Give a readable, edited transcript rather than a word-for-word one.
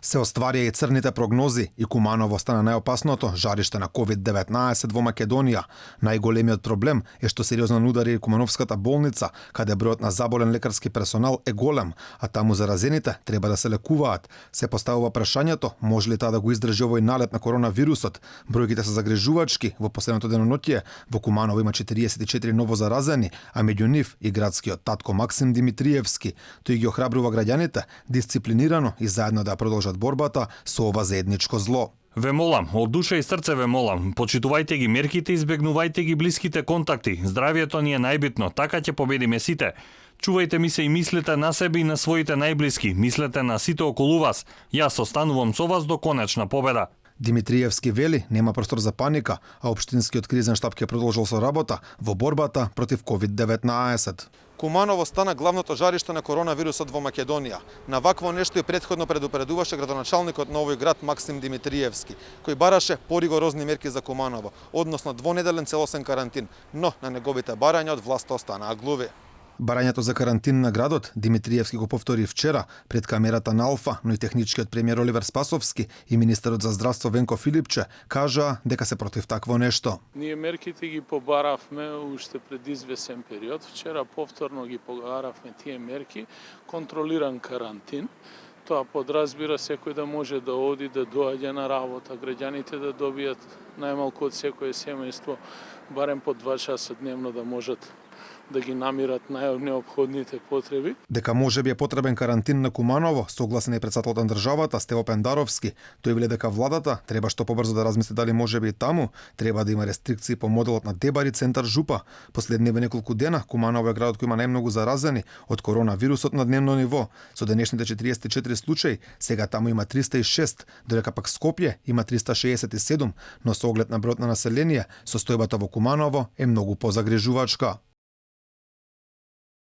Се остварија и црните прогнози и Куманово стана најопасното жариште на COVID-19 во Македонија. Најголемиот проблем е што сериозно удари Кумановската болница, каде бројот на заболен лекарски персонал е голем, а таму заразените треба да се лекуваат. Се поставува прашањето, може ли таа да го издржи овој налет на коронавирусот? Бројките се загрижувачки. Во последното деноноќие во Куманово има 44 ново заразени, а меѓу нив и градскиот татко Максим Димитриевски. Тој ги охрабрува граѓаните дисциплинирано и заедно да продолжат борбата со ова заедничко зло. Ве молам, од душа и срце ве молам, почитувајте ги мерките, избегнувајте ги блиските контакти. Здравието ни е најбитно, така ќе победиме сите. Чувајте ми се и мислете на себе и на своите најблиски, мислете на сите околу вас. Јас останувам со вас до конечна победа. Димитриевски вели нема простор за паника, а општинскиот кризен штаб ќе продолжил со работа во борбата против COVID-19. Куманово стана главното жариште на коронавирусот во Македонија. На вакво нешто и претходно предупредуваше градоначалникот на овој град Максим Димитриевски, кој бараше поригорозни мерки за Куманово, односно двонеделен целосен карантин, но на неговите барања од власта останаа глуви. Барањето за карантин на градот Димитриевски го повтори вчера пред камерата на Алфа, но и техничкиот премиер Оливер Спасовски и министерот за здравство Венко Филипче кажаа дека се против такво нешто. Ние мерките ги побаравме уште пред извесен период. Вчера повторно ги побаравме тие мерки, контролиран карантин. Тоа подразбира секој да може да оди, да доаѓа на работа, граѓаните да добијат најмалку од секое семејство барем по 2 часа дневно да можат да ги намират најнеопходните потреби. Дека може би е потребен карантин на Куманово, согласен е председателот на државата Стево Пендаровски. Тој вели дека владата треба што побрзо да размисли дали може би и таму треба да има рестрикции по моделот на Дебари центар Жупа. Последниве неколку дена Куманово е градот кој има најмногу заразени од коронавирусот на дневно ниво. Со денешните 44 случаи, сега таму има 306, додека пак Скопје има 367, но со оглед на бројот на население, состојбата во Куманово е многу позагрижувачка.